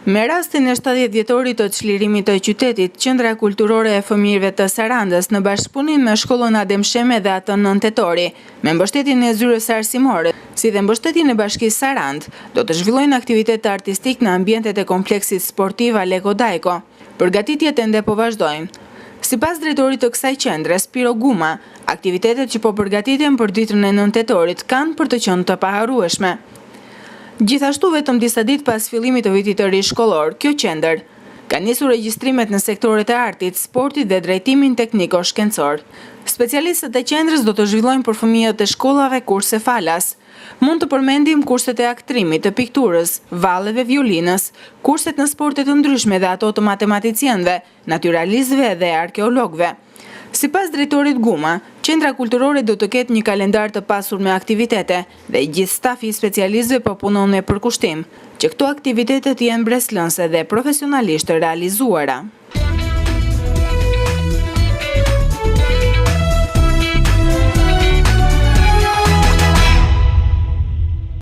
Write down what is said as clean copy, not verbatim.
Me rastin e 70 vjetorit të çlirimit të qytetit, Qendra Kulturore e Fëmijëve të Sarandës në bashkëpunim me shkollën Adem Sheme dhe atë 9 tetori, me mbështetjen e zyrës arsimore, si dhe mbështetjen e Bashkisë Sarandë, do të zhvillojnë aktivitet artistik në ambientet e kompleksit sportiv Aleko Dajko. Përgatitjet ende po vazhdojnë. Sipas drejtorit të kësaj qendre, Spiro Guma, aktivitetet që po përgatiten për ditën e 9 tetorit kanë për të qenë të paharrueshme. Gjithashtu vetëm disa ditë pas fillimit të vitit të ri shkollor, kjo qendër ka nisur regjistrimet në sektoret e artit, sportit dhe drejtimin tekniko-shkencor. Specialistët e qendrës do të zhvillojnë për fëmijët e shkollave kurse falas. Mund të përmendim kurset e aktrimit, të pikturës, valleve, violinës, kurset në sporte të ndryshme dhe ato të matematicienëve, naturalistëve dhe arkeologëve. Sipas drejtorit Guma, Qendra Kulturore do të ketë një kalendar të pasur me aktivitete dhe gjithë stafi i specialistëve po punon me përkushtim që këto aktivitete të jenë breslënse dhe profesionalisht realizuara.